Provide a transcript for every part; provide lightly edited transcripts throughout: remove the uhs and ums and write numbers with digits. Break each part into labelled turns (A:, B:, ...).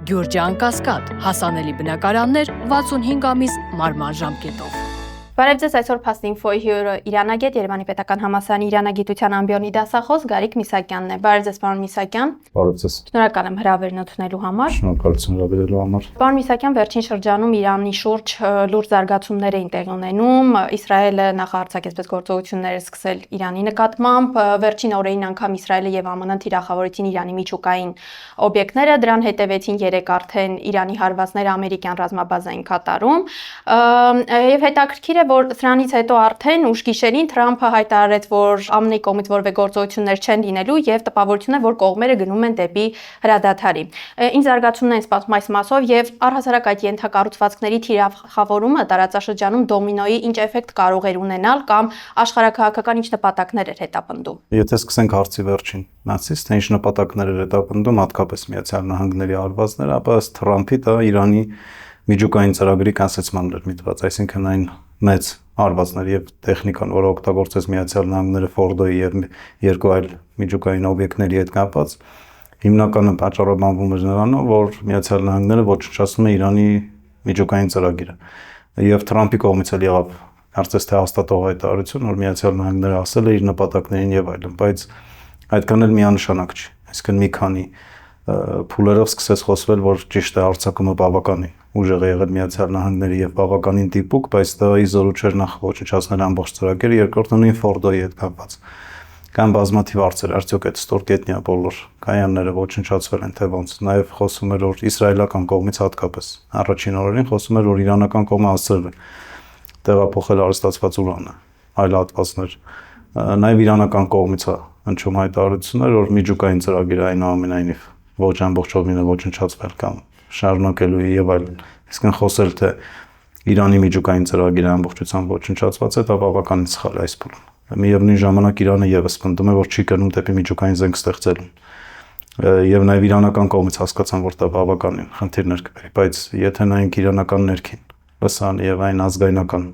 A: Գյուրջան Կասկադ, հասանելի բնակարաններ 65 ամիս մարման ժամկետով։
B: Բարև ձեզ, այսօր Փաստինֆոյի հյուրը Իրանագետ, Երևանի Պետական Համալսարանի Իրանագիտության ամբիոնի դասախոս Գարիկ Միսակյանն է։ Բարև ձեզ, պարոն Միսակյան։
C: Բարև ձեզ։
B: Շնորհակալ եմ հրավերն ընդունելու համար։
C: Շնորհակալություն հրավիրելու համար։
B: Պարոն Միսակյան, վերջին շրջանում Իրանի շուրջ լուրջ զարգացումներ էին տեղի ունենում։ Իսրայելը նախահարձակ այսպես գործողություններ է սկսել Իրանի նկատմամբ։ Վերջին օրերին անգամ Իսրայելը եւ ԱՄՆ-ն թիրախավորեցին Իրանի միջուկային օբյեկտները, դրան հետևեցին 3 արդեն Իրանի հարվածները ամերիկյան ռազմաբազային Քատարում։ Եվ հետաքրքիր է, որ սրանից հետո արդեն ուշ գիշերին Թրամփը հայտարարեց, որ ԱՄՆ-ի կողմից որևէ գործողություններ չեն լինելու եւ տպավորություն է, որ կողմերը գնում են դեպի հրադադարի։ Ինչ զարգացումներ են սպասվում այս մասով եւ առհասարակ այդ ենթակառուցվածքների թիրախավորումը տարածաշրջանում դոմինոյի ինչ էֆեկտ կարող էր ունենալ կամ աշխարհաքաղաքական ինչ նպատակներ էր հետապնդում։
C: Եթե սկսենք հարցի վերջին մասից, թե ինչ նպատակներ էր հետապնդում, հատկապես Միացյալ Նահանգների արվածները, ապա ըստ Թրամփի դա Իրանի միջուկային ծրագրի կանցեցմանն էր միտված, այսինքն այն մեծ արվածներ եւ տեխնիկան, որը օգտագործեց Միացյալ Նահանգները Ֆորդոյի եւ երկու այլ միջուկային օբյեկտների հետ կապված, հիմնականում պատճառաբանվում էր նրանով, որ Միացյալ Նահանգները ոչնչացնում է Իրանի միջուկային ծրագիրը։ Եվ Թրամփի կողմից էլ եղավ կարծես թե հաստատող հայտարարություն, որ Միացյալ Նահանգները ասել է իր նպատակներին եւ այլն, բայց այդքան էլ միանշանակ չի։ Այսինքն մի քանի փուլերով սկսեց խոսվել, որ ճիշտ է արձակումը բավականին ուժեղ է եղել Միացյալ Նահանգների եւ բավականին դիպուկ, բայց դա ի զորու չէր նախ ոչնչացնել ամբողջ ծրագիրը, երկրորդը նույն Ֆորդոյի հետ կապված։ Կան բազմաթիվ հարցեր, արդյոք այդ ստորգետնյա բոլոր կայանները ոչնչացվել են թե ոնց։ Նաեւ խոսում էր, որ իսրայելական կողմից հատկապես առաջին օրերին խոսում էր, որ իրանական կողմը ասել է տեղափոխել արհեստացված ուրանը, այլ հատվածներ։ Նաեւ իրանական կողմից է հնչում հայտարարություններ, որ միջուկային ծրագիրը այնուամենայնիվ ոչ ամբողջովին ոչնչացվել կամ շարունակելու եւ այլն։ Իսկ խոսել թե Իրանի միջուկային ծրագիրը ամբողջությամբ ոչնչացված է, դա բավականին սխալ է այս փուլում։ Միևնույն ժամանակ Իրանը եւս պնդում է, որ չի գնում դեպի միջուկային զենք ստեղծելուն։ Եվ նաեւ իրանական կողմից հասկացան, որ դա բավականին խնդիրներ կբերի, բայց եթե նայենք իրանական ներքին լսան եւ այն ազգայնական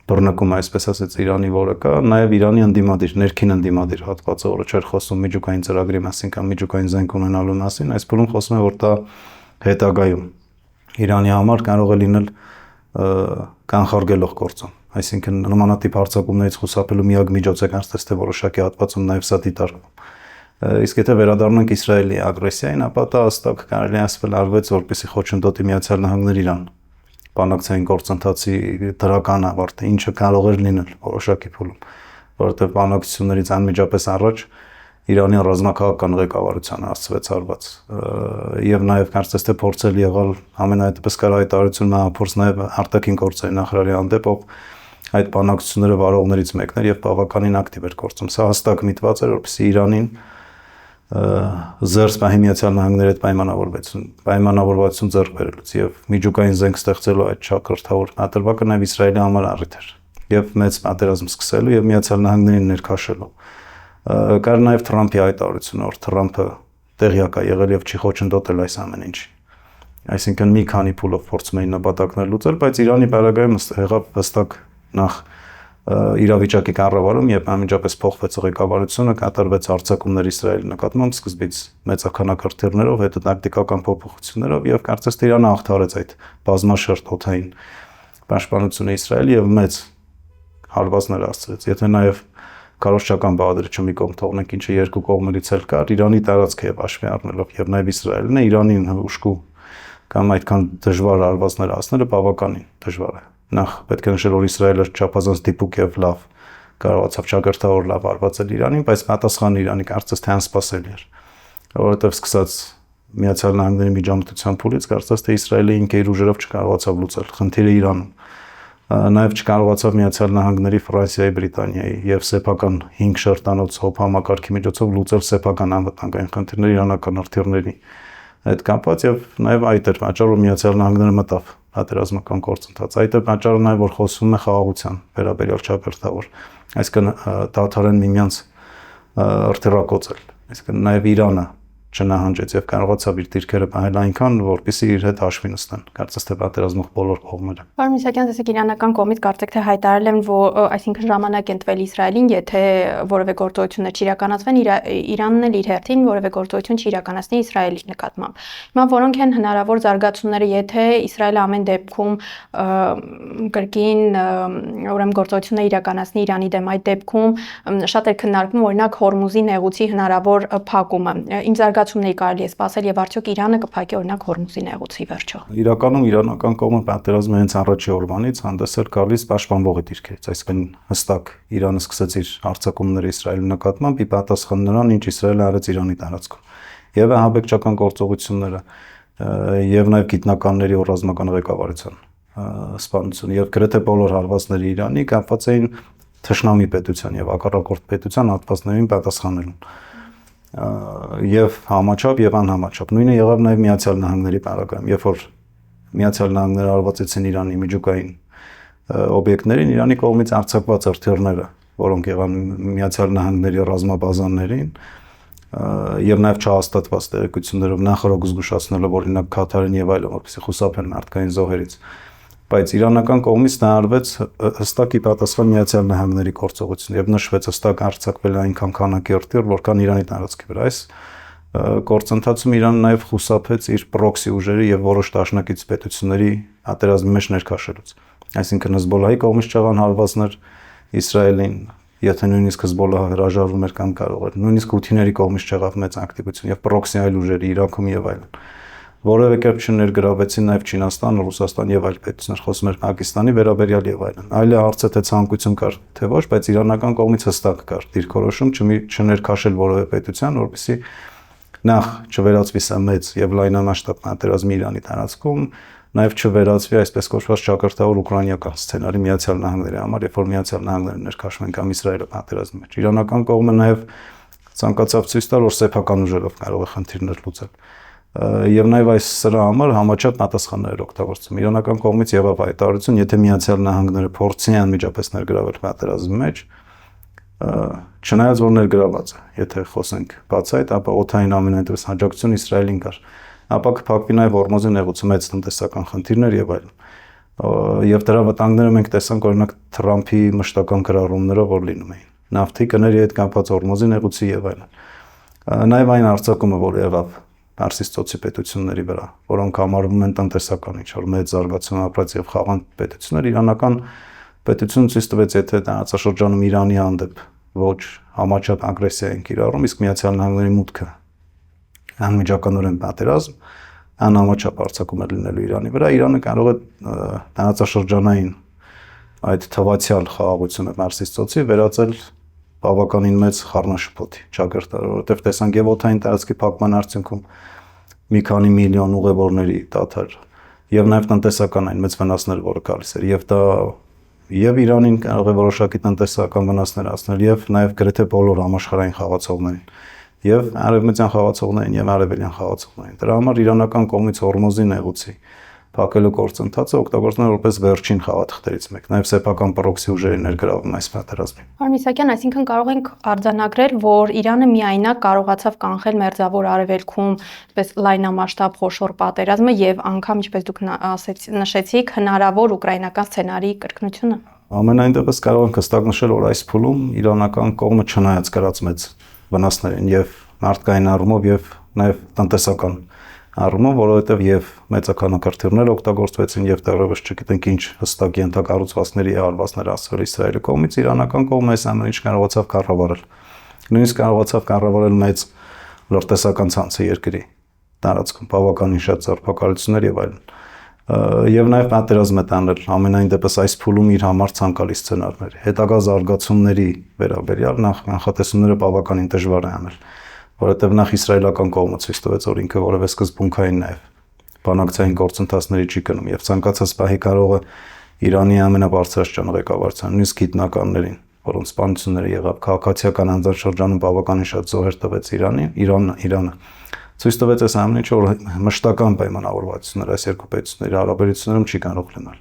C: բռնկումը, այսպես ասած, Իրանի որը կա, նաեւ Իրանի ընդդիմադիր, ներքին ընդդիմադիր հատվածը, որը չէր խոսում միջուկային ծրագրի մասին կամ միջուկային զենք ունենալու մասին, այս փուլում խոսում է, որ դա հետագայում Իրանի համար կարող է լինել կանխարգելող գործոն, այսինքն նմանատիպ հարձակումներից խուսափելու միակ միջոց է կարծես թե որոշակի հատվածում նաև սա դիտարկվում։ Իսկ եթե վերադառնանք Իսրայելի ագրեսիային, ապա դա հստակ կարելի է ասել արվեց, որպեսզի խոչընդոտի Միացյալ Նահանգներ Իրան բանակցային գործընթացի դրական ավարտը, ինչը կարող էր լինել որոշակի փուլում, որովհետև բանակցություններից անմիջապես առաջ Իրանի ռազմաքաղաքական ղեկավարությանը ասվեց արված եւ նաեւ կարծես թե փորձել եղալ ամենայդպես կար հայտարարությունը փորձ նաեւ արտաքին գործերի նախարարի հանդեպ այդ բանակցությունները վարողներից մեկն էր եւ բավականին ակտիվ էր գործում։ Սա հստակ միտված էր, որպեսզի Իրանին զերծ պահի Միացյալ Նահանգների հետ պայմանավորվածություն ձեռք բերելուց եւ միջուկային զենք ստեղծելու այդ շաքրթավոր ատրվակը նաեւ Իսրայելի համար առիթ էր եւ մեծ պատերազմ սկսելու եւ Միացյալ Նահանգներին ներքաշելու։ Կար նաև Թրամփի հայտարարությունը, որ Թրամփը տեղյակ է եղել եւ չի խոչընդոտել այս ամեն ինչի։ Այսինքն մի քանի փուլով փորձում էին նպատակներ լուծել, բայց Իրանի բարագայում եղավ հստակ նախ իրավիճակի կառավարում, երբ անմիջապես փոխվեց ղեկավարությունը, կատարվեց հարձակումներ Իսրայելի նկատմամբ սկզբից մեծաքանակարդիրներով, հետո տակտիկական փոփոխություններով եւ կարծես թե Իրանը հաղթարեց այդ բազմաշերտ օդային պաշտպանությունը Իսրայելի եւ մեծ հարվածներ հասցրեց։ Եթե նաեւ Կարոշչական բաղադրիչը մի կողմ թողնենք, ինչը երկու կողմերից էլ կար, Իրանի տարածքը եւ հաշվի առնելով եւ նաեւ Իսրայելն է, Իրանին ուշքու կամ այդքան դժվար արվածներ հասնելը բավականին դժվար է։ Նախ պետք է նշել, որ Իսրայելը չափազանց դիպուկ եւ լավ կարողացավ ճակերտավոր լավ արվածել Իրանին, բայց պատասխանը Իրանի կարծես թե անսպասելի էր, որովհետեւ սկսած Միացյալ Նահանգների միջամտության փուլից կարծես թե Իսրայելը ինքը իր ուժերով չկարողացավ լուծել խնդիրը Իրանում։ Նաև չկարողացավ Միացյալ Նահանգների, Ֆրանսիայի, Բրիտանիայի եւ սեփական 5 շերտանոց հոբ համակարգի միջոցով լուծել սեփական անվտանգային խնդիրներ իրանական արտերների հետ կապված եւ նաև այդ էր պատճառը, որ Միացյալ Նահանգները մտավ պատերազմական գործընթաց։ Այդ է պատճառը նաև, որ խոսվում է խաղաղության վերաբերյալ ճակերտավոր, այսինքն դադարեն միմյանց ըրտիրակոծել, այսինքն նաև Իրանը չնահանջեց եւ կարողացավ իր դիրքերը պահել այնքան, որպեսզի իր հետ հաշվի նստեն։ Կարծես թե պատերազմող բոլոր կողմերը։
B: Պարոն Միսակյան, տեսեք իրանական կողմից կարծեք թե հայտարարել են, որ այսինքն ժամանակ են տվել Իսրայելին, եթե որևէ գործողություններ չիրականացվեն, Իրանն էլ իր հերթին որևէ գործողություն չիրականացնի Իսրայելի նկատմամբ։ Հիմա որոնք են հնարավոր զարգացումները, եթե Իսրայելը ամեն դեպքում կրկին ուրեմն գործողություններ իրականացնի Իրանի դեմ, այդ դեպքում շատ է քննարկվում օրինակ Հորմուզի նեղուցի հնարավոր փակումը։ Ինչ զարգացումների կարելի է սպասել եւ արդյոք Իրանը կփակի օրինակ Հորմուզի նեղուցի վերջո։
C: Իրականում իրանական կողմը պատերազմի հենց առաջի օրվանից հանդես էր գալիս պաշտպանողի դիրքերից, այսինքն հստակ Իրանը սկսեց իր հարձակումները Իսրայելի նկատմամբ ի պատասխան նրան, ինչ Իսրայելը արեց Իրանի տարածքում։ Եվ ահաբեկչական գործողությունները եւ նաեւ գիտնականների ու ռազմական ղեկավարության սպանությունը եւ գրեթե բոլոր հարվածները Իրանի կապված էին թշնամի պետության եւ ակառակորդ պետության հատվածներին պատասխանելուն։ Եվ համաչափ եւ անհամաչափ։ Նույնը եղավ նաեւ Միացյալ Նահանգների պարագայում, երբ որ Միացյալ Նահանգները արվածեցին Իրանի միջուկային օբյեկտներին, Իրանի կողմից արձակված արտերները, որոնք եղան Միացյալ Նահանգների ռազմաբազաներին, եւ նաեւ չհաստատված տեղեկություններով նախորդ զգուշացնելով օրինակ Քաթարին եւ այլն, որպեսզի խուսափեն մարդկային զոհերից, բայց իրանական կողմից նա արվեց հստակ ի պատասխան Միացյալ Նահանգների գործողություն եւ նշվեց հստակ արձակվել այնքան քանակի արտեր, որքան Իրանի տարածքի վրա։ Այս գործընթացում Իրանը նաեւ խուսափեց իր պրոքսի ուժերի եւ որոշ դաշնակից պետությունների պատերազմի մեջ ներքաշելուց։ Այսինքն Հեզբոլլահի կողմից չեղան հարվածներ Իսրայելին, եթե նույնիսկ Հեզբոլլահը հրաժարվում էր կամ կարող էր, նույնիսկ հութիների կողմից չեղավ մեծ ակտիվություն եւ պրոքսի այլ ուժերի Իրաքում եւ այլն։ Որևէ կերպ չներգրավեցին նաեւ Չինաստան, Ռուսաստան եւ այլ պետություններ, խոսում էր Պակիստանի վերաբերյալ եւ այլն։ Այլ է հարցը թե ցանկություն կար, թե ոչ, բայց իրանական կողմից հստակ կար դիրքորոշում չներքաշել որևէ պետության, որպեսզի նախ չվերածվի սա մեծ եւ լայնամասշտաբ պատերազմի Իրանի տարածքում, նաեւ չվերածվի այսպես կոչված ճակերտավոր ուկրաինական սցենարի Միացյալ Նահանգների համար, երբ որ Միացյալ Նահանգները ներքաշվում են կամ Իսրայելը պատերազմի մեջ։ Իրանական կողմը նաեւ ցանկացավ ցույց տալ, որ սեփական ուժերով կարող է խնդիրներ լուծել։ Եվ նաև այս սրա համար համաչափ պատասխաններ օգտագործում։ Իրանական կողմից եղավ հայտարարություն, եթե Միացյալ Նահանգները փորձեն անմիջապես ներգրավել պատերազմի մեջ, չնայած որ ներգրաված է, եթե խոսենք բացայտ, ապա օդային ամենայնպես հաջողություն Իսրայելին կար, ապա կփակվի նաև Հորմուզի նեղուցը մեծ տնտեսական խնդիրներ եւ այլն։ Եվ դրա վտանգները մենք տեսանք օրինակ Թրամփի մշտական գրառումներով, որ լինում էին նավթի կների հետ կապված Հորմուզի նեղուցի եւ այլն։ Նաև այն արձակումը, որ եղավ Պարսից ծոցի պետությունների վրա, որոնք համարվում են տնտեսական ինչ-որ մեծ զարգացում ապրած եւ խաղաղ պետություններ, իրանական պետությունը ցույց տվեց, եթե տարածաշրջանում Իրանի հանդեպ ոչ համաչափ ագրեսիա են կիրառում, իսկ Միացյալ Նահանգների մուտքը անմիջականորեն պատերազմ, անհամաչափ արձակում է լինելու Իրանի վրա, Իրանը կարող է տարածաշրջանային այդ թվացial խաղաղությունը Պարսից ծոցի վերածել բավականին մեծ խառնաշփոթի ճակերտարը, որովհետև տեսանք եւ օդային տարածքի փակման արդյունքում մի քանի միլիոն ուղևորների դադար եւ նաեւ տնտեսական այն մեծ վնասներ, որը գալիս էր, եւ դա եւ Իրանին կարող է որոշակի տնտեսական վնասներ հասնել եւ նաեւ գրեթե բոլոր համաշխարհային խաղացողներին եւ արևմտյան խաղացողներին եւ արևելյան խաղացողներին։ Դրա համար իրանական կողմից Հորմուզի նեղուցի փակելու գործընթացը օգտագործվում է որպես վերջին խաղաթղթերից մեկ, նաև սեփական պրոքսի ուժերի ներգրավում այս պատերազմին։
B: Պարոն Միսակյան, այսինքն կարող ենք արձանագրել, որ Իրանը միայնակ կարողացավ կանխել Մերձավոր Արևելքում այսպես լայնամասշտաբ խոշոր պատերազմը եւ անգամ, ինչպես դուք նշեցիք, հնարավոր ուկրաինական սցենարի կրկնությունը։
C: Ամենայն դեպս կարող ենք հստակ նշել, որ այս փուլում իրանական կողմը չնայած կրած մեծ վնասներին եւ մարդկային առումով եւ նաև տնտեսական առումով, որովհետև եւ մեծականակարգերներ օգտագործվեցին եւ դեռևս չգիտենք ինչ հստակ ենթակառուցվածքների հարվածներ ասվել Իսրայելի կողմից, իրանական կողմը այս ամեն ինչ կարողացավ կառավարել։ Նույնիսկ կարողացավ կառավարել մեծ լրտեսական ցանցը երկրի տարածքում, բավականին շատ ձերբակալություններ եւ այլն։ Եվ նաև պատերազմ է տանել ամենայն դեպս այս փուլում իր համար ցանկալի սցենարներ։ Հետագա զարգացումների վերաբերյալ նախատեսումները բավականին դժվար է անել, որովհետև նախ իսրայելական կողմը ցույց տվեց, որ ինքը որևէ սկզբունքային նաև բանակցային գործընթացների չի գնում եւ ցանկացած պահի կարող է Իրանի ամենաբարձրաստիճան ղեկավարության, նույնիսկ գիտնականներին, որոնց սպանությունները եղավ քաղաքացիական անձնաշրջանում բավականին շատ զոհեր տվեց Իրանը ցույց տվեց այս ամեն ինչը, որ մշտական պայմանավորվածություններ այս երկու պետությունների հարաբերություններում չի կարող լինել։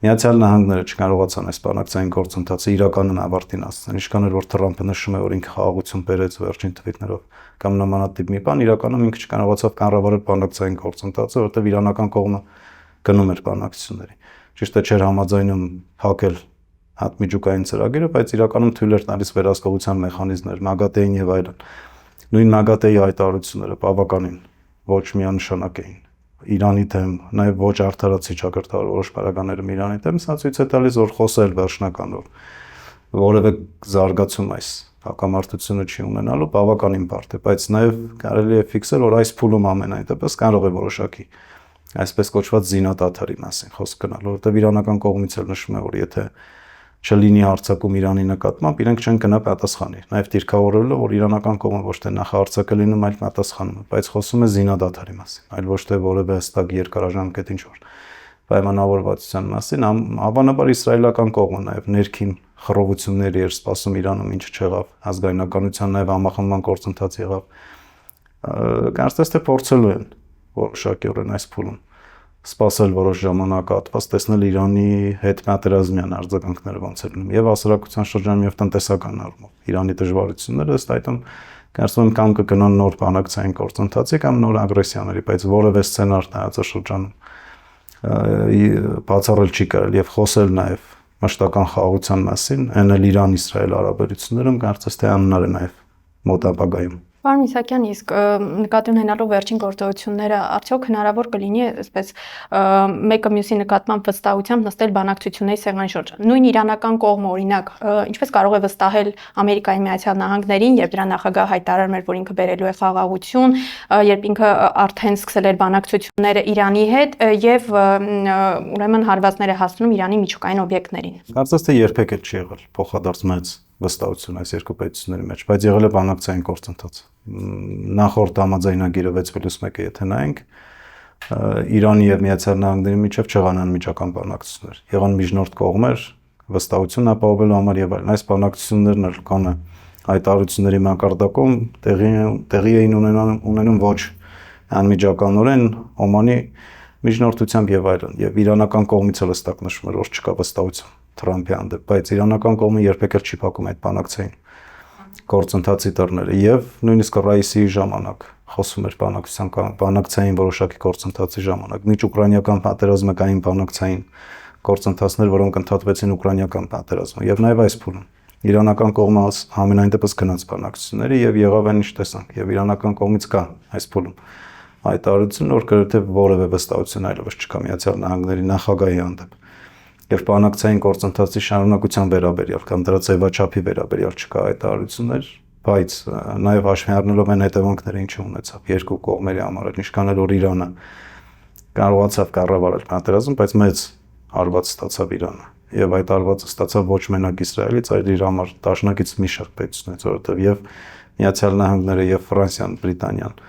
C: Միացյալ Նահանգները չկարողացան այս բանակցային գործընթացը իրականն ավարտին հասցնել։ Ինչքան էլ որ Թրամփը նշում է, որ ինքը խաղաղություն բերեց վերջին թվիթներով կամ նմանատիպ մի բան, իրականում ինքը չկարողացավ կառավարել բանակցային գործընթացը, որովհետև իրանական կողմը գնում էր բանակցությունների։ Ճիշտ է, չէր համաձայնում փակել հատմիջուկային ծրագիրը, բայց իրականում թույլ էր տալիս վերահսկողության մեխանիզմներ, ՄԱԳԱՏԵ-ին եւ այլն։ Նույն ՄԱԳԱՏԵ-ի հայտարարությունները բավականին ոչ միանշանակ էին Իրանի դեմ, նաև ոչ արդարացիչ ակրտար որոշ պարագաներում Իրանի դեմ, սա ցույց է տալիս, որ խոսել վերջնականով որևէ զարգացում այս հակամարտությունը չի ունենալու, բավականին բարդ է, բայց նաև կարելի է ֆիքսել, որ այս փուլում ամենայն դեպս կարող է որոշակի այսպես կոչված զինադադարի մասին խոսք գնալ, որովհետև իրանական կողմից էլ նշում է, որ եթե չլինի հարձակում Իրանի նկատմամբ, իրենք չեն գնա պատասխանի։ Նաև դիրքավորել է, որ իրանական կողմը ոչ թե նախահարձակը լինում, այլ պատասխանում է, բայց խոսում է զինադադարի մասին, այլ ոչ թե որևէ հստակ երկարաժամկետ ինչ-որ պայմանավորվածության մասին, հավանաբար իսրայելական կողմը նաև ներքին խռովությունների էր սպասում Իրանում, ինչը չեղավ, ազգայնականության նաև համախմբման գործընթաց եղավ։ Կարծես թե փորձելու են որոշակիորեն այս փուլում սպասել որոշ ժամանակ հատված, տեսնել Իրանի հետ պատերազմյան արձագանքները ոնց են լինում եւ հասարակության շրջանում եւ տնտեսական առումով Իրանի դժվարությունները ըստ այդմ կարծում եմ կամ կգնան նոր բանակցային գործընթացի կամ նոր ագրեսիաների, բայց որևէ սցենար տարածաշրջանում բացառել չի կարելի եւ խոսել նաեւ մշտական խաղաղության մասին, այն էլ Իրան-Իսրայել հարաբերություններում կարծես թե անհնար է նաեւ մոտ ապագայում։
B: Պարոն Իսակյան, իսկ նկատի ունենալով վերջին գործողությունները, արդյոք հնարավոր կլինի այսպես մեկը մյուսի նկատմամբ վստահությամբ նստել բանակցությունների սեղանի շուրջ։ Նույն իրանական կողմը, օրինակ, ինչպես կարող է վստահել Ամերիկայի Միացյալ Նահանգներին, երբ դրա նախագահը հայտարարում էր, որ ինքը բերելու է խաղաղություն, երբ ինքը արդեն սկսել էր բանակցությունները Իրանի հետ եւ ուրեմն հարվածներ է հասցնում Իրանի միջուկային օբյեկտներին։
C: Կարծես թե երբեք էլ չի եղել փոխադարձ մեծ վստահություն այս երկու պետությունների մեջ, բայց եղել է բանակցային գործընթաց։ Նախորդ համաձայնագիրը 6+1-ը եթե նայենք, Իրանի եւ Միացյալ Նահանգների միջև չեղան անմիջական բանակցություններ։ Եղան միջնորդ կողմեր, վստահություն ապահովելու համար եւ այլն։ Այս բանակցություններն էլ կանը հայտարարությունների մակարդակում տեղի էին ունենում ոչ անմիջականորեն Օմանի միջնորդությամբ եւ այլն։ Եվ իրանական կողմից էլ հստակ նշվում էր, որ չկա վստահություն Թրամփի հանդեպ, բայց իրանական կողմը երբեք էլ չի փակում այդ բանակցային գործընթացի դռները եւ նույնիսկ Ռայիսի ժամանակ խոսում էր բանակցային որոշակի գործընթացի ժամանակ։ Միջ ուկրաինական պատերազմը կային բանակցային գործընթացներ, որոնք ընդհատվեցին ուկրաինական պատերազմը եւ նաեւ այս փուլում իրանական կողմը ամենայն դեպս գնաց բանակցությունների եւ եղավ այն ինչ տեսանք եւ իրանական կողմից կա այս փուլում հայտարարություն, որ գրեթե որևէ վստահություն այլևս չկա Միացյալ Նահանգների նախագահի հանդեպ եւ բանակցային գործընթացի շարունակության վերաբերյալ կամ դրա ձևաչափի վերաբերյալ չկա հայտարարություններ, բայց նաեւ հաշվի առնելով այն հետևանքները, ինչը ունեցավ երկու կողմերի համար, ինչքան էլ որ Իրանը կարողացավ կառավարել պատերազմ, բայց մեծ հարված ստացավ Իրանը եւ այդ հարվածը ստացավ ոչ մենակ Իսրայելից, այլ իր համար դաշնակից մի շարք պետություններից, որովհետեւ եւ Միացյալ Նահանգները եւ Ֆրանսիան, Բրիտանիան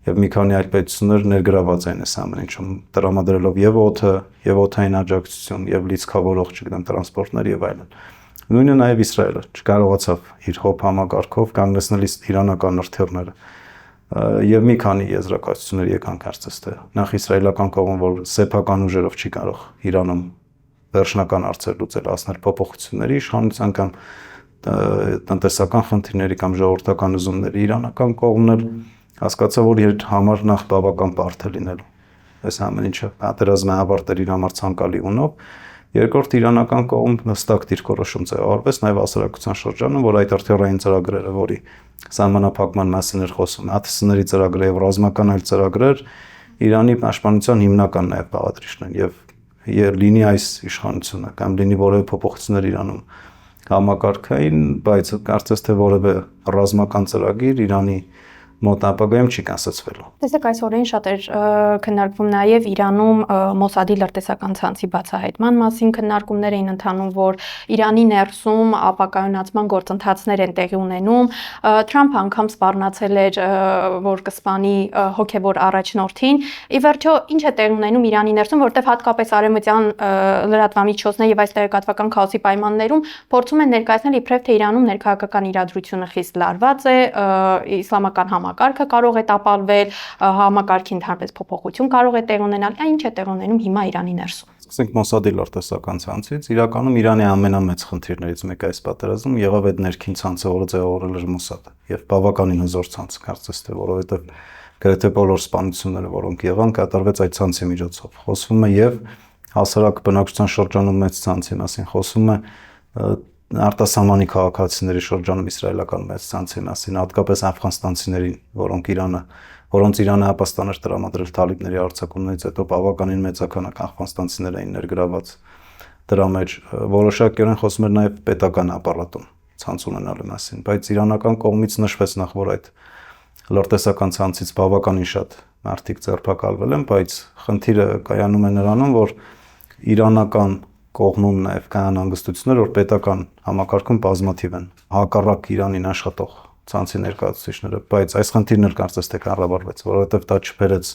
C: եւ մի քանի այլ պետություններ ներգրաված են այս ամեն ինչում, տրամադրելով եւ օդը, եւ օդային աջակցություն, եւ լիցքավորող, չգիտեմ, տրանսպորտներ եւ այլն։ Նույնը նաեւ Իսրայելը չկարողացավ իր հոբ համակարգով կանգնեցնել իրանական նրթերները։ Եվ մի քանի եզրակացություններ եկան կարծես թե նախ իսրայելական կողմը, որ սեփական ուժերով չի կարող Իրանում վերջնական հարցեր լուծել, հասնել փոփոխությունների, իշխանության կամ տնտեսական խնդիրների կամ ժողովրդական ուզումների, իրանական կողմն էլ հասկացա, որ իր համար նախ բավական բարդ է լինելու այս ամեն ինչը պատերազմը ավարտել իր համար ցանկալի ունով, երկրորդ իրանական կողմ հստակ դիրքորոշում ձևավորվեց նաև հասարակության շրջանում, որ այդ արդյունային ծրագրերը, որի սահմանափակման մասին էր խոսում, ԱԹՍ-ների ծրագրերը եւ ռազմական այլ ծրագրեր Իրանի պաշտպանության հիմնական նաև բաղադրիչն են եւ լինի այս իշխանությունը կամ լինի որևէ փոփոխություններ Իրանում համակարգային, բայց կարծես թե որևէ ռազմական ծրագիր Իրանի մոտ ապագայում չի կասեցվելու։
B: Տեսեք, այս օրերին շատ էր քննարկվում նաև Իրանում Մոսադի լրտեսական ցանցի բացահայտման մասին քննարկումներ էին ընթանում, որ Իրանի ներսում ապակայունացման գործընթացներ են տեղի ունենում։ Թրամփը անգամ սպառնացել էր, որ կսպանի հոգևոր առաջնորդին։ Ի վերջո, ինչ է տեղի ունենում Իրանի ներսում, որտեղ հատկապես արևմտյան լրատվամիջոցներ եւ այս տեղեկատվական քաոսի պայմաններում փորձում են ներկայացնել իբրև թե Իրանում ներքաղաքական իրադրությունը խիստ լարված է, իսլամական համակարգը կարող է տապալվել, համակարգի ընդհանրապես փոփոխություն կարող է տեղ ունենալ, այն ինչ է տեղ ունենում հիմա Իրանի ներսում։
C: Սկսենք Մոսադի լրտեսական ցանցից, իրականում Իրանի ամենամեծ խնդիրներից մեկը այս պատերազմում եղավ այդ ներքին ցանցը, որը ձևավորել էր Մոսադը, եւ բավականին հզոր ցանց, կարծես թե, որովհետեւ գրեթե բոլոր սպանությունները, որոնք եղան, կատարվեց այդ ցանցի միջոցով։ Խոսվում է եւ հասարակ բնակչության շրջանում մեծ ցանցի մասին, խոսվում է արտասահմանի քաղաքացիների շրջանում իսրայելական մեծ ցանցի մասին, հատկապես աֆղանստանցիներին, որոնց Իրանը ապաստան էր տրամադրել թալիբների արձակումներից հետո բավականին մեծականակ աֆղանստանցիներ էին ներգրաված դրա մեջ, որոշակիորեն խոսում էր նաև պետական ապարատում ցանց ունենալու մասին, բայց իրանական կողմից նշվեց նախ, որ այդ լրտեսական ցանցից բավականին շատ մարդիկ ձերբակալվել են, բայց խնդիրը կայանում է նրանում, որ իրանական կողմում նաև կան հանգստություններ, որ պետական համակարգում բազմաթիվ են հակառակ Իրանին աշխատող ցանցի ներկայացուցիչները, բայց այս խնդիրն էլ կարծես թե կառավարվեց, որովհետև դա չբերեց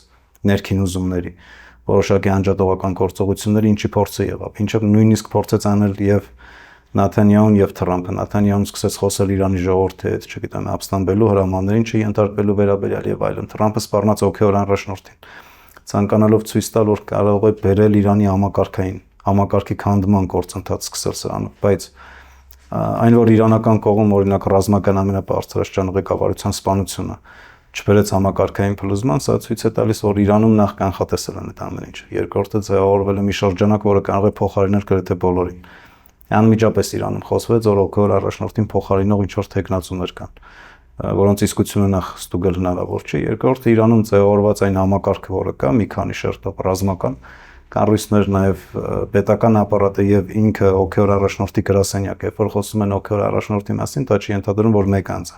C: ներքին ուզումների, որոշակի անջատողական գործողությունների, ինչի փորձը եղավ, ինչը նույնիսկ փորձեց անել եւ Նաթանյահուն եւ Թրամփը։ Նաթանյահուն սկսեց խոսել Իրանի ժողովրդի հետ, չգիտեմ, ապստամբելու հրամաններին չընդարկվելու վերաբերյալ եւ այլն։ Թրամփը սպառնաց օքեոր առաջնորդին, ցանկանալով ցույց տալ, որ կարող է բերել Իրանի համակարգի քանդման գործընթաց սկսել սրանով, բայց այն որ իրանական կողմում օրինակ ռազմական ամենաբարձրաստիճան ղեկավարության սպանությունը չբերեց համակարգային փլուզման, սա ցույց է տալիս, որ Իրանում նախ կանխատեսել են այդ ամեն ինչը։ Երկրորդը ձևավորվել է մի շրջանակ, որը կարող է փոխարինել գրեթե բոլորին։ Անմիջապես Իրանում խոսվեց, որ օքեոր առաջնորդին փոխարինող ինչ-որ տեխնացուներ կան, որոնց իսկությունը նախ ստուգել հնարավոր չի։ Երկրորդը Իրանում ձևավորված այն համակարգը, որը կա, մի քանի շերտով ռազմական կառույցներ, նաև պետական ապարատը եւ ինքը օքեոր առաջնորդի գրասենյակ, երբ որ խոսում են օքեոր առաջնորդի մասին, դա չի ենթադրում, որ մեկ անձ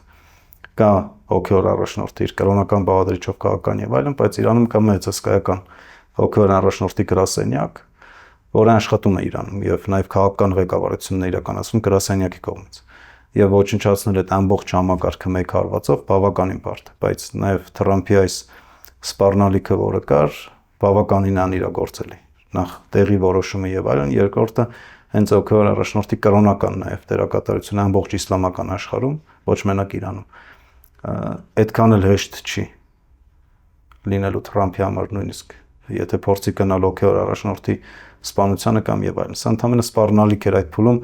C: կա օքեոր առաջնորդի իր կրոնական բաղադրիչով քաղաքական եւ այլն, բայց Իրանում կա մեծ հսկայական օքեոր առաջնորդի գրասենյակ, որը աշխատում է Իրանում եւ նաև քաղաքական ղեկավարությունն է իրականացվում գրասենյակի կողմից։ Եվ ոչնչացնել այդ ամբողջ համակարգը մեկ հարվածով բավականին բարդ է, բայց նաև Թրամփի այս սպառնալիքը, որը կար, բավականին անիրագործելի։ Նախ տեղի որոշումը եւ այլն, երկրորդը հենց օքեոր առաջնորդի կրոնական նաև դերակատարությունը ամբողջ իսլամական աշխարհում, ոչ մենակ Իրանում։ Այդքան էլ հեշտ չի լինելու Թրամփի համար նույնիսկ, եթե փորձի գնալ օքեոր առաջնորդի սպանությանը կամ եւ այլն։ Սա ընդհանրապես սպառնալիք էր այդ փուլում,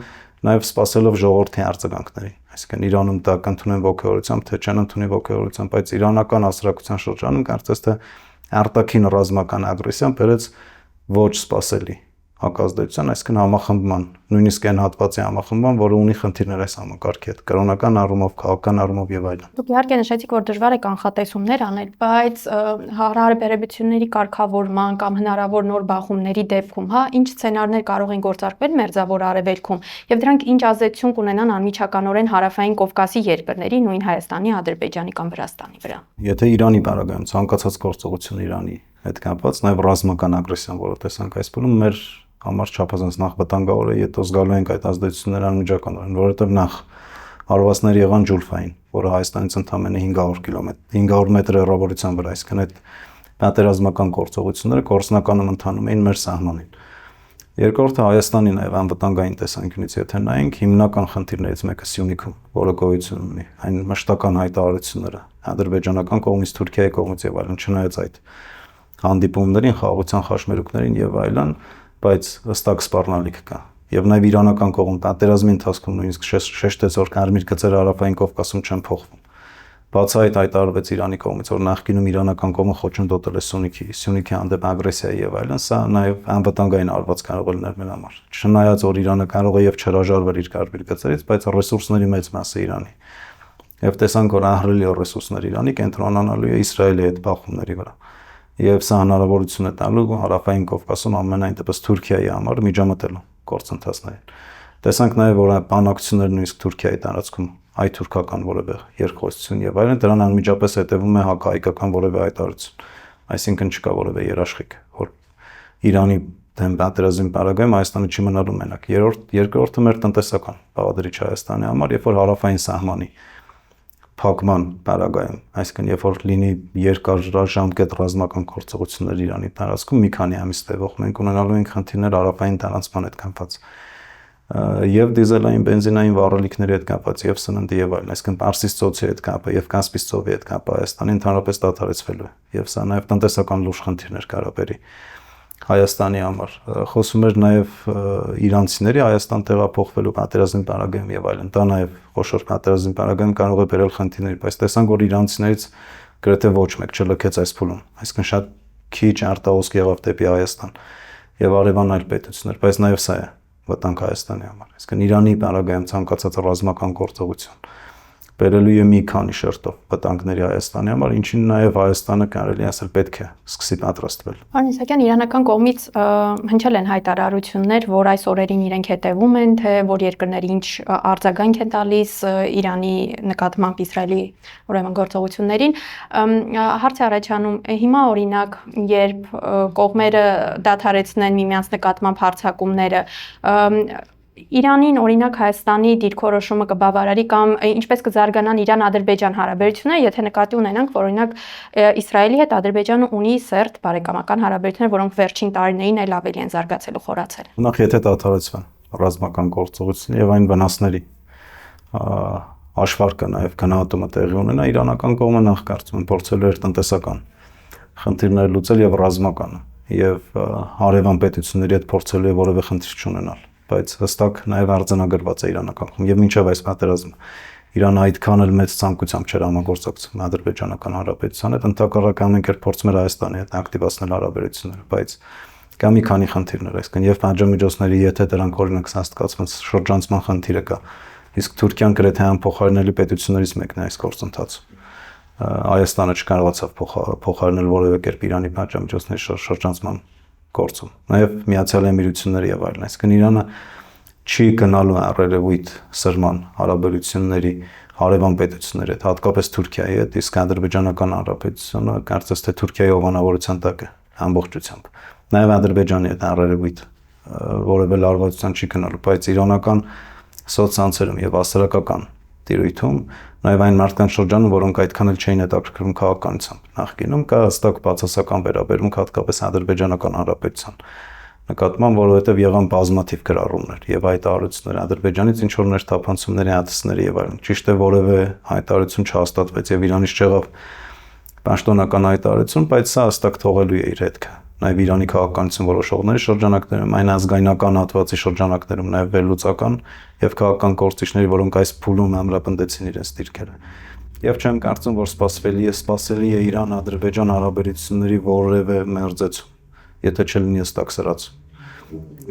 C: նաև սпасելով ժողովրդի արձագանքների։ Այսինքն Իրանում դա կընդունեն ողջորությամբ, թե չեն ընդունի ողջորությամբ, բայց իրանական հասարակության շրջանում կարծես թե արտաքին ռազմական ագրեսիան բերեց ոչ սпасելի հակազդեցության, այսինքն համախմբման, նույնիսկ այն հատվածի համախմբման, որը ունի խնդիրներ այս համակարգի հետ, կրոնական առումով, քաղաքական առումով եւ այլն։
B: Դուք իհարկե նշեցիք, որ դժվար է կանխատեսումներ անել, բայց հարաբերությունների կարգավորման կամ հնարավոր նոր բախումների դեպքում, ինչ սցենարներ կարող են գործարկվել Մերձավոր Արևելքում եւ դրանք ինչ ազդեցություն կունենան անմիջականորեն Հարավային Կովկասի երկրների, նույն Հայաստանի, Ադրբեջանի կամ Վրաստանի վրա։
C: Եթե Իրանի բարակայում ցանկացած գործողություն Իրանի հետ կապված, նաև ռազմական ագրեսիան, որը տեսանք այս փուլում, մեր համար չափազանց նախ վտանգավոր է, եթե զգալու ենք այդ ազդեցությունները անմիջականորեն, որովհետև նախ հարվածներ եղան Ջուլֆային, որը Հայաստանից ընդամենը 500 մետր հեռավորության վրա, այսինքն այդ պատերազմական գործողությունները գործնականում ընթանում էին մեր սահմանին։ Երկրորդը Հայաստանի նաև անվտանգային տեսանկյունից եթե նայենք, հիմնական խնդիրներից մեկը Սյունիքում, որը գոյություն ունի, այն մշտական հայտարարությունները ադրբեջանական կողմից, Թուրքիայի կողմից եւ այլն, չնայած այդ հանդիպումներին, խաղաղության խաչմերուկներին եւ այլն, բայց հստակ սպառնալիք կա։ Եվ նաև իրանական կողմը պատերազմի ընթացքում նույնիսկ շեշտեց, որ կարմիր գծերը Հարավային Կովկասում չեն փոխվում։ Բացի այդ հայտարարվեց Իրանի կողմից, որ նախկինում իրանական կողմը խոչընդոտել է Սյունիքի հանդեպ ագրեսիայի եւ այլն, սա նաև անվտանգային արված կարող է լինել մեր համար։ Չնայած որ Իրանը կարող է եւ չհրաժարվել իր կարմիր գծերից, բայց ռեսուրսների մեծ մասը Իրանի։ Եվ տեսանք, որ ահռելի ռեսուրսներ Իրանի կենտրոնանալու է Իսրայելի հետ բախումների վրա։ Եվ սա հնարավորություն է տալու Հարավային Կովկասում ամենայն դեպս Թուրքիայի համար միջամտելու գործընթացներին։ Տեսանք նաև, որ բանակցություններ նույնիսկ Թուրքիայի տարածքում հայ-թուրքական որևէ երկխոսություն եւ այլն, դրան անմիջապես հետևում է հակահայկական որևէ հայտարարություն։ Այսինքն չկա որևէ երաշխիք, որ Իրանի դեմ պատերազմի պարագայում Հայաստանը չի մնալու մենակ։ Երկրորդը մեր տնտեսական բաղադրիչ Հայաստանի համար, երբ որ հարավային սահմանի փակման պարագայում, այսինքն երբ որ լինի երկարաժամկետ ռազմական գործողություններ Իրանի տարածքում մի քանի ամիս տևող, մենք ունենալու ենք խնդիրներ հարավային տարածման հետ կապված։ եւ դիզելային, բենզինային վառելիքների հետ կապված եւ սննդի եւ այլն, այսինքն Պարսից ծոցի հետ կապը եւ Կասպից ծովի հետ կապը Հայաստանի ընդհանրապես դադարեցվելու է եւ սա նաեւ տնտեսական լուրջ խնդիրներ կարաբերի Հայաստանի համար։ Խոսում էր նաեւ իրանցիների Հայաստան տեղափոխվելու պատերազմի պարագայում եւ այլն, դա նաեւ խոշոր պատերազմի պարագայում կարող է բերել խնդիրներ, բայց տեսանք, որ իրանցիներից գրեթե ոչ մեկ չլքեց այս փուլում, այսինքն շատ քիչ արտահոսք եղավ դեպի Հայաստան եւ արևան այլ պետություններ, բայց նաեւ սա է վտանգ Հայաստանի համար, այսինքն Իրանի պարագայում ցանկացած ռազմական գործողություն բերելու է մի քանի շերտով վտանգների Հայաստանի համար, ինչին նաև Հայաստանը կարելի ասել պետք է սկսի պատրաստվել։
B: Պարոն Իսահակյան, իրանական կողմից հնչել են հայտարարություններ, որ այս օրերին իրենք հետևում են, թե որ երկրները ինչ արձագանք են տալիս Իրանի նկատմամբ Իսրայելի ուրեմն գործողություններին։ Հարց է առաջանում, հիմա օրինակ, երբ կողմերը դադարեցնեն միմյանց նկատմամբ հարձակումները, Իրանին օրինակ Հայաստանի դիրքորոշումը կբավարարի կամ ինչպես կզարգանան Իրան-Ադրբեջան հարաբերությունները, եթե նկատի ունենանք, որ օրինակ Իսրայելի հետ Ադրբեջանը ունի սերտ բարեկամական հարաբերություններ, որոնք վերջին տարիներին այլ ավելի են զարգացել ու խորացել։
C: Նախ եթե դադարեցվեն ռազմական գործողությունները եւ այն վնասների հաշվարկը նաեւ գնահատումը տեղի ունենա, իրանական կողմը նախ կարծում եմ փորձելու էր տնտեսական խնդիրներ լուծել եւ ռազմականը եւ հարևան պետությունների հետ փորձելու է որևէ խնդիր չունենալ, բայց հստակ նաև արձանագրված է իրանական կողմում եւ մինչեւ այս պատերազմը Իրանը այդքան էլ մեծ ցանկությամբ չէր համագործակցում ադրբեջանական հանրապետության հետ, ընդհակառակը ամեն կերպ փորձում էր Հայաստանի հետ ակտիվացնել հարաբերությունները, բայց կա մի քանի խնդիրներ, այսինքն եւ պատժամիջոցների եթե դրանք օրինակ սաստկացված շրջանցման խնդիրը կա, իսկ Թուրքիան գրեթե անփոխարինելի պետություններից մեկն է այս գործընթացում։ Հայաստանը չկարողացավ փոխարինել որևէ կերպ Իրանի պատժամիջոցների շրջանցման գործում, նաև Միացյալ Էմիրությունները եւ այլն, այսինքն Իրանը չի գնալու առերևույթ սրման հարաբերությունների հարևան պետությունների հետ, հատկապես Թուրքիայի հետ, իսկ ադրբեջանական հանրապետությունը կարծես թե Թուրքիայի հովանավորության տակ է ամբողջությամբ, նաև Ադրբեջանի հետ առերևույթ որևէ լարվածության չի գնալու, բայց իրանական սոցցանցերում եւ հասարակական տիրույթում նաև այն մարդկանց շրջանում, որոնք այդքան էլ չէին հետաքրքրվում քաղաքականությամբ նախկինում, կա հստակ բացասական վերաբերմունք հատկապես ադրբեջանական հանրապետության նկատմամբ, որովհետև եղան բազմաթիվ գրառումներ եւ հայտարարություններ Ադրբեջանից ինչ որ ներթափանցումների հատուցների եւ այլն։ Ճիշտ է, որևէ հայտարարություն չհաստատվեց եւ Իրանից չեղավ պաշտոնական հայտարարություն, բայց սա հստակ թողելու է իր հետքը։ Նաև Իրանի քաղաքականություն որոշողների շրջանակներում, այն ազգայնական հատվածի շրջանակներում, նաև վերլուծական եւ քաղաքական գործիչների, որոնք այս փուլում ամրապնդեցին իրենց դիրքերը։ Եվ չեմ կարծում, որ սպասելի է Իրան-Ադրբեջան հարաբերությունների որևէ մերձեցում, եթե չլինի հստակ սրացում։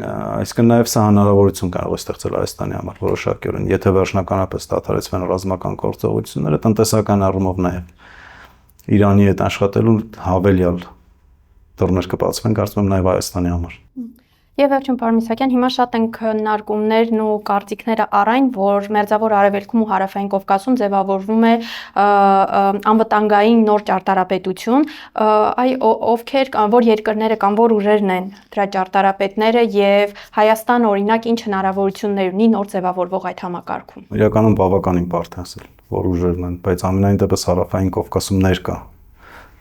C: Այսինքն նաև սա հնարավորություն կարող է ստեղծել Հայաստանի համար որոշակիորեն, եթե վերջնականապես դադարեցվեն ռազմական գործողությունները, տնտեսական առումով նաև Իրանի հետ աշխատելու հավելյալ դռներ կբացվեն, կարծում եմ նաև Հայաստանի համար։
B: Եվ վերջում պարոն Իսահակյան, հիմա շատ են քննարկումներն ու կարծիքները առ այն, որ Մերձավոր Արևելքում ու Հարավային Կովկասում ձևավորվում է անվտանգային նոր ճարտարապետություն, ովքեր որ երկրները կամ որ ուժերն են դրա ճարտարապետները եւ Հայաստան օրինակ ինչ հնարավորություններ ունի նոր ձևավորվող այդ համակարգում։
C: Իրականում բավականին բարդ է ասել, որ ուժերն են, բայց ամենայն դեպս Հարավային Կովկասում ներկա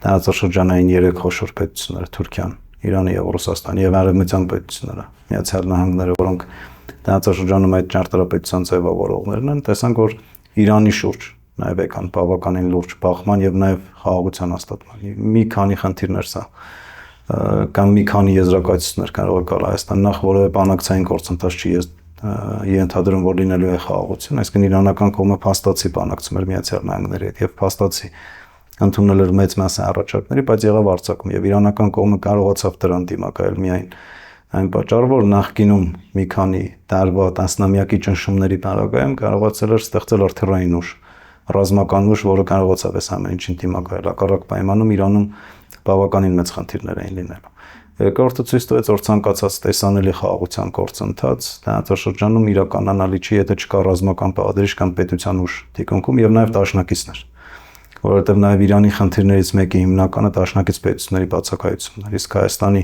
C: տարածաշրջանային 3 խոշոր պետությունները՝ Թուրքիան, Իրանը եւ Ռուսաստանը եւ արևմտյան պետությունները, Միացյալ Նահանգները, որոնք տարածաշրջանում այդ ճարտարապետության ձևավորողներն են, տեսանք, որ Իրանի շուրջ նաեւ եկան բավականին լուրջ բախման եւ նաեւ խաղաղության հաստատման։ Մի քանի խնդիրներ սա կամ մի քանի եզրակացություններ կարող է գալ Հայաստան, նախ որևէ բանակցային գործընթաց չի ենթադրում, որ լինելու է խաղաղություն, այսինքն իրանական կողմը փաստացի բանակցում էր Միացյալ Նահանգների հետ եւ փաստացի ընդունել էր մեծ մասը առաջարկների, բայց եղավ արձակում եւ իրանական կողմը կարողացավ դրան դիմակայել միայն այն պատճառով, որ նախկինում մի քանի տարվա տասնամյակի ճնշումների տարագայում կարողացել էր ստեղծել արդյունային ուժ, ռազմական ուժ, որը կարողացավ այս ամեն ինչին դիմակայել։ Հակառակ պայմանում Իրանում բավականին մեծ խնդիրներ էին լինելու։ Երկրորդը ցույց տվեց, որ ցանկացած տեսանելի խաղաղության գործընթաց տարածաշրջանում իրականանալի չի, եթե չկա ռազմական բաղադրիչ կամ պետության ուժ թիկունքում եւ նաեւ դաշնակիցներ, որովհետև նաև Իրանի խնդիրներից մեկի հիմնականը դաշնակից պետությունների բացակայությունն է, իսկ Հայաստանի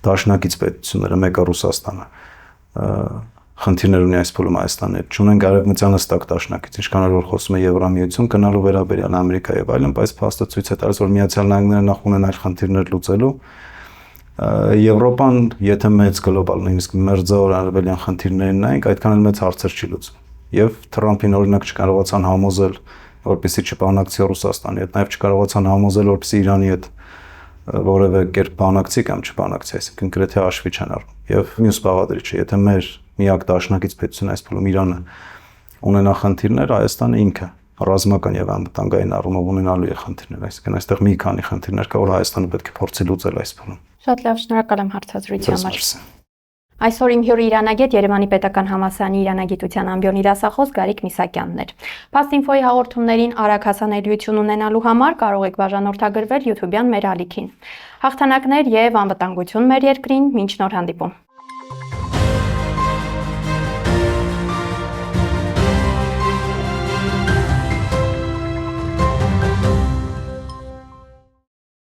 C: դաշնակից պետությունները, մեկը Ռուսաստանը, խնդիրներ ունի այս փուլում Հայաստանի հետ, չունեն արևմտյան հստակ դաշնակից, ինչքան որ խոսում է Եվրամիություն գնալու վերաբերյալ Ամերիկա եւ այլն, բայց փաստը ցույց է տալիս, որ Միացյալ Նահանգները նախ ունեն այլ խնդիրներ լուծելու, Եվրոպան, եթե մեծ գլոբալ, նույնիսկ մերձավոր արևելյան խնդիրներն նայենք, այդքան էլ մեծ հարցեր չի լուծում։ Եվ Թրամփին օրինակ չկարողացան համոզել, որպեսզի չբանակցի Ռուսաստանի հետ, նաև չկարողացան համոզել, որպեսզի Իրանի հետ որևէ կերպ բանակցի կամ չբանակցի, այսինքն գրեթե հաշվի չեն առնում։ Եվ մյուս բաղադրիչը, եթե մեր միակ դաշնակից պետությունը այս փուլում Իրանը ունենա խնդիրներ, Հայաստանը ինքը ռազմական եւ անվտանգային առումով ունենալու է խնդիրներ, այսինքն այստեղ մի քանի խնդիրներ կա, որ Հայաստանը պետք է փորձի լուծել այս փուլում։
B: Շատ լավ, շնորհակալ եմ հարցազրույցի համար։ Այսօր իմ հյուրը Իրանագետ Երևանի Պետական Համալսարանի Իրանագիտության ամբիոնի դասախոս Գարիկ Միսակյանն էր։ Փաստինֆոյի հաղորդումներին արագ հասանելիություն ունենալու համար կարող եք բաժանորդագրվել YouTube-յան մեր ալիքին։ Հաղթանակներ եւ անվտանգություն մեր երկրին, մինչ նոր հանդիպում։